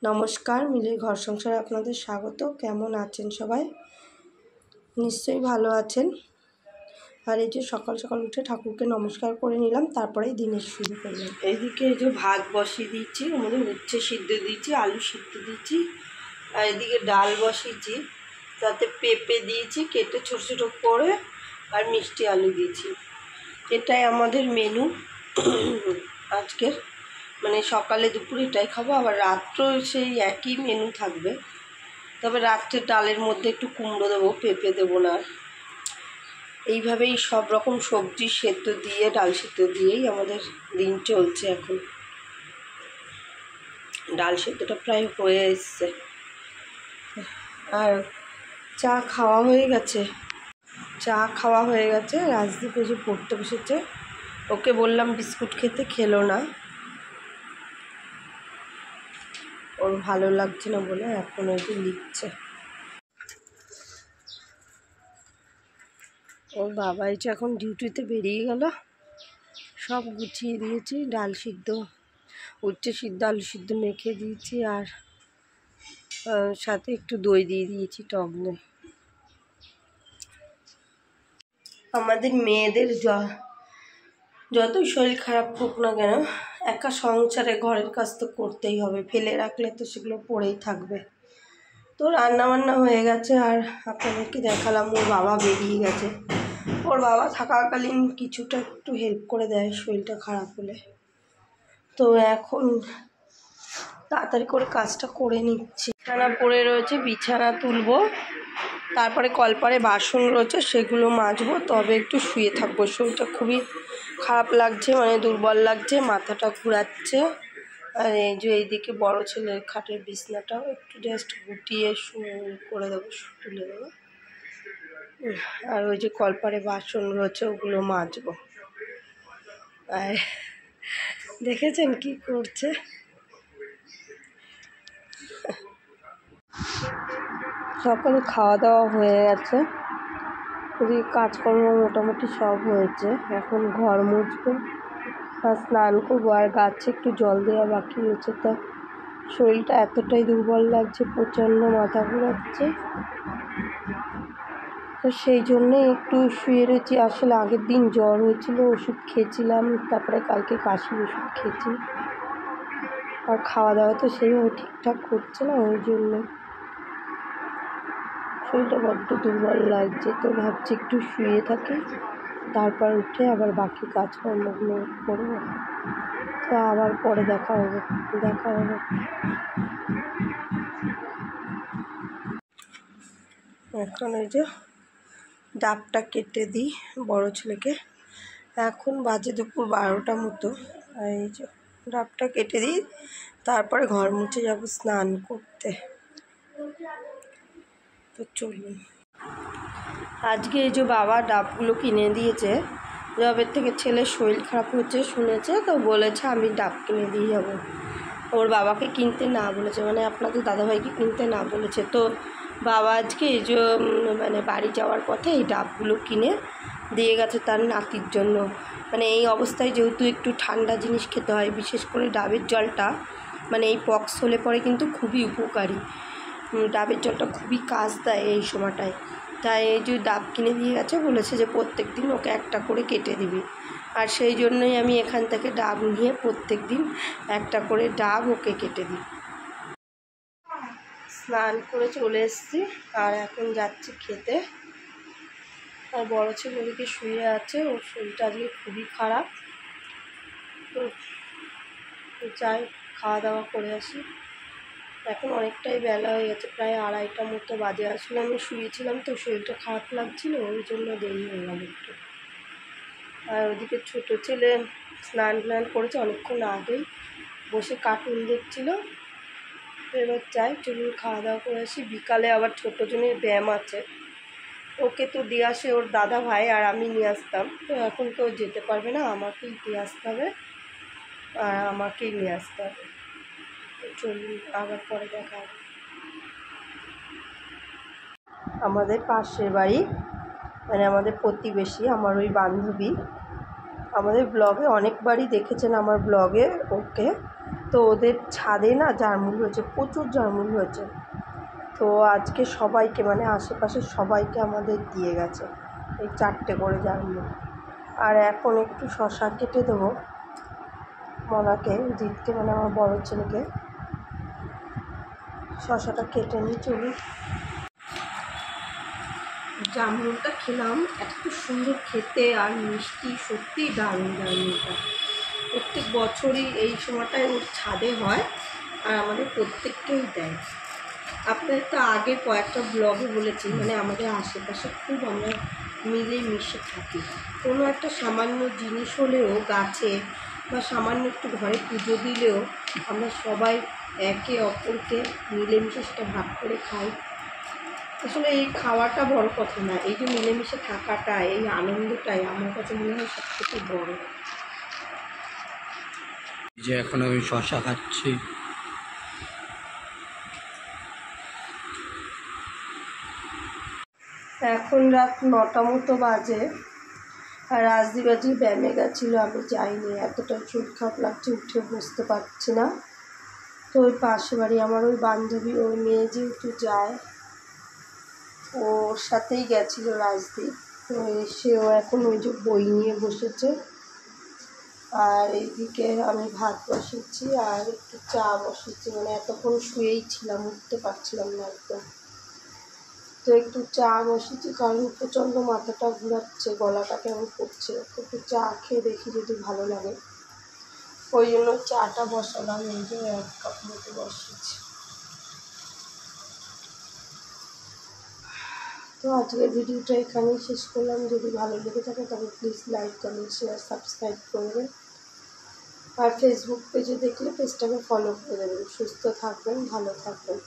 নমস্কার, মিলির ঘর সংসারে আপনাদের স্বাগত। কেমন আছেন সবাই? নিশ্চয়ই ভালো আছেন। আর এই যে সকাল সকাল উঠে ঠাকুরকে নমস্কার করে নিলাম, তারপরেই দিনের শুরু করলাম। এইদিকে এই যে ভাত বসিয়ে দিচ্ছি, আমাদের উচ্ছে সিদ্ধ দিয়েছি, আলু সিদ্ধ দিয়েছি, আর এদিকে ডাল বসিয়েছি, তাতে পেঁপে দিয়েছি কেটে ছোটো ছোটো করে, আর মিষ্টি আলু দিয়েছি। এটাই আমাদের মেনু আজকের, মানে সকালে দুপুরে এটাই খাবো, আবার রাত্রেও সেই একই মেনু থাকবে। তবে রাত্রে ডালের মধ্যে একটু কুমড়ো দেবো, পেঁপে দেবো না। এইভাবেই সব রকম সবজি সেদ্ধ দিয়ে, ডাল সেদ্ধ দিয়েই আমাদের দিন চলছে এখন। ডাল সেদ্ধটা প্রায় হয়ে এসছে, আর চা খাওয়া হয়ে গেছে। রাজদীপ এসে পড়তে বসেছে, ওকে বললাম বিস্কুট খেতে, খেলো না, ওর ভালো লাগছে না বলে এখন ওই যে লিখছে। ওর বাবা এই যে এখন ডিউটিতে বেরিয়ে গেল, সব গুছিয়ে দিয়েছি, ডাল সিদ্ধ, উচ্ছে সিদ্ধ, আলু সিদ্ধ মেখে দিয়েছি, আর সাথে একটু দই দিয়ে দিয়েছি, টক দই। আমাদের মেয়েদের যতই শরীর খারাপ হোক না কেন, একা সংসারে ঘরের কাজ তো করতেই হবে, ফেলে রাখলে তো সেগুলো পড়েই থাকবে। তো রান্নাবান্না হয়ে গেছে, আর আপনাদেরকে দেখালাম ওর বাবা বেরিয়ে গেছে। ওর বাবা থাকাকালীন কিছুটা একটু হেল্প করে দেয় শরীরটা খারাপ হলে। তো এখন তাড়াতাড়ি করে কাজটা করে নিচ্ছি। বিছানা পড়ে রয়েছে, বিছানা তুলবো, তারপরে কলপারে বাসন রয়েছে সেগুলো মাজবো, তবে একটু শুয়ে থাকবো। শরীরটা খুবই খারাপ লাগছে, মানে দুর্বল লাগছে, মাথাটা ঘোরাচ্ছে। আর এই যে এইদিকে বড়ো ছেলের খাটের বিছনাটাও একটু জাস্ট গুটিয়ে করে দেবো, তুলে দেবো। আর ওই যে কলপারে বাসন রয়েছে ওগুলো মাজবো। আর দেখেছেন কি করছে? সকালে খাওয়া দাওয়া হয়ে গেছে, খুবই কাজকর্ম মোটামুটি সব হয়েছে। এখন ঘর মুছবো আর স্নান করবো, আর গাছে একটু জল দেওয়া বাকি রয়েছে। তা শরীরটা এতটাই দুর্বল লাগছে, প্রচণ্ড মাথা ঘোরাচ্ছে, তো সেই জন্যে একটু শুয়ে রয়েছি। আসলে আগের দিন জ্বর হয়েছিল, ওষুধ খেয়েছিলাম, তারপরে কালকে কাশির ওষুধ খেয়েছি, আর খাওয়া দাওয়া তো সেইভাবে ঠিকঠাক করছে না, ওই জন্য শরীরটা বড্ড দুর্বল লাগছে। তো ভাবছি একটু শুয়ে থাকি, তারপর উঠে আবার বাকি কাজকর্মগুলো করবো। তো আবার পরে দেখা হবে। এখন এই যে ডাবটা কেটে দিই বড় ছেলেকে, এখন বাজে দুপুর 12টা মতো। আর এই যে ডাবটা কেটে দিই, তারপরে ঘর মুছে যাব স্নান করতে। তো চলুন। আজকে এই যে বাবা ডাবগুলো কিনে দিয়েছে, জবের থেকে ছেলের শরীর খারাপ হচ্ছে শুনেছে, তো বলেছে আমি ডাব কিনে দিয়ে যাবো। ওর বাবাকে কিনতে না বলেছে, মানে আপনাদের দাদাভাইকে কিনতে না বলেছে। তো বাবা আজকে এই যে মানে বাড়ি যাওয়ার পথে এই ডাবগুলো কিনে দিয়ে গেছে তার নাতির জন্য। মানে এই অবস্থায় যেহেতু একটু ঠান্ডা জিনিস খেতে হয়, বিশেষ করে ডাবের জলটা, মানে এই পক্স হলে পরে কিন্তু খুবই উপকারী। ডাবের জলটা খুবই কাজ দেয় এই সময়টায়। তাই এই যে ডাব কিনে দিয়ে গেছে, বলেছে যে প্রত্যেক দিন ওকে একটা করে কেটে দিবি। আর সেই জন্যই আমি এখান থেকে ডাব নিয়ে প্রত্যেক দিন একটা করে ডাব ওকে কেটে দিই। স্নান করে চলে এসেছি, আর এখন যাচ্ছি খেতে। আর বড় ছেলে ওদিকে শুয়ে আছে, ওর শরীরটা আজকে খুবই খারাপ। তো যাই খাওয়া দাওয়া করে আসি। এখন অনেকটাই বেলা হয়ে গেছে, প্রায় 2:30টা মতো বাজে। আসলে আমি শুয়েছিলাম তো শরীরটা খারাপ লাগছিল, ওই জন্য দেরি হয়ে গেল একটু। আর ওদিকে ছোটো ছেলে স্নান করেছে অনেকক্ষণ আগেই, বসে কার্টুন দেখছিল। তো এবার যাই, চলুন খাওয়া দাওয়া করে আসি। বিকালে আবার ছোটো জনের ব্যায়াম আছে, ওকে তো দিয়ে আসে ওর দাদা ভাই, আর আমি নিয়ে আসতাম। তো এখন তো যেতে পারবে না, আমাকেই দিয়ে আসতে হবে, আর আমাকেই নিয়ে আসতে হবে। তো চলুন আবার পরে দেখা হবে। আমাদের পাশের বাড়ি, মানে আমাদের প্রতিবেশী, আমার ওই বান্ধবী, আমাদের ব্লগে অনেকবারই দেখেছেন, আমার ব্লগে ওকে। তো ওদের ছাদে না জারমুল হয়েছে, প্রচুর জারমুল হয়েছে। তো আজকে সবাইকে মানে আশেপাশের সবাইকে আমাদের দিয়ে গেছে এই 4টে করে জারমুল। আর এখন একটু শশা কেটে দেবো মনাকে, জিতকে মানে আমার বড় ছেলেকে। শশাটা কেটে নিয়ে চলুন। জামরুলটা খেলাম, এত সুন্দর খেতে আর মিষ্টি, সত্যি দারুণ জামরুলটা। প্রত্যেক বছরই এই সময়টায় ওর ছাদে হয় আর আমাদের প্রত্যেককেই দেয়। আপনাদের তো আগে কয়েকটা ব্লগে বলেছি, মানে আমাদের আশেপাশে খুব আমরা মিলে মিশে থাকি। কোনো একটা সামান্য জিনিস হলেও গাছে বা সামান্য একটু ঘরে পুজো দিলেও আমরা সবাই একে অপরকে মিলেমিশে সেটা ভাগ করে খাই। আসলে এই খাওয়াটা বড় কথা না, এই যে মিলেমিশে থাকাটা, এই আনন্দটাই আমার কাছে মনে হয় সবথেকে বড়। যে এখন আমি শশা খাচ্ছি। এখন রাত 9টা মতো বাজে আর রাজদিবাজি ব্যায়ামে গেছিলো, আমি যাইনি, এতটা শরীর খারাপ লাগছে, উঠে বসতে পারছি না। তো ওই পাশে বাড়ি আমার ওই বান্ধবী, ওই মেয়ে যেহেতু যায়, ওর সাথেই গেছিলো রাজদীপ। তো এসেও এখন ওই যে বই নিয়ে বসেছে, আর এইদিকে আমি ভাত বসেছি আর একটু চা বসেছি, মানে এতক্ষণ শুয়েই ছিলাম, উঠতে পারছিলাম না একদম। তো একটু চা বসেছি কারণ প্রচণ্ড মাথাটা ঘোরাচ্ছে, গলাটা কেমন করছে, একটু চা খেয়ে দেখি যদি ভালো লাগে, ওই জন্য চাটা বসালাম। এই যে 1 কাপ মতো বসেছি। তো আজকের ভিডিওটা এখানেই শেষ করলাম। যদি ভালো লেগে থাকে তাহলে please like, comment, share, subscribe করবেন। আর ফেসবুক পেজে দেখলে পেজটাকে ফলো করে দেবেন। সুস্থ থাকবেন, ভালো থাকবেন।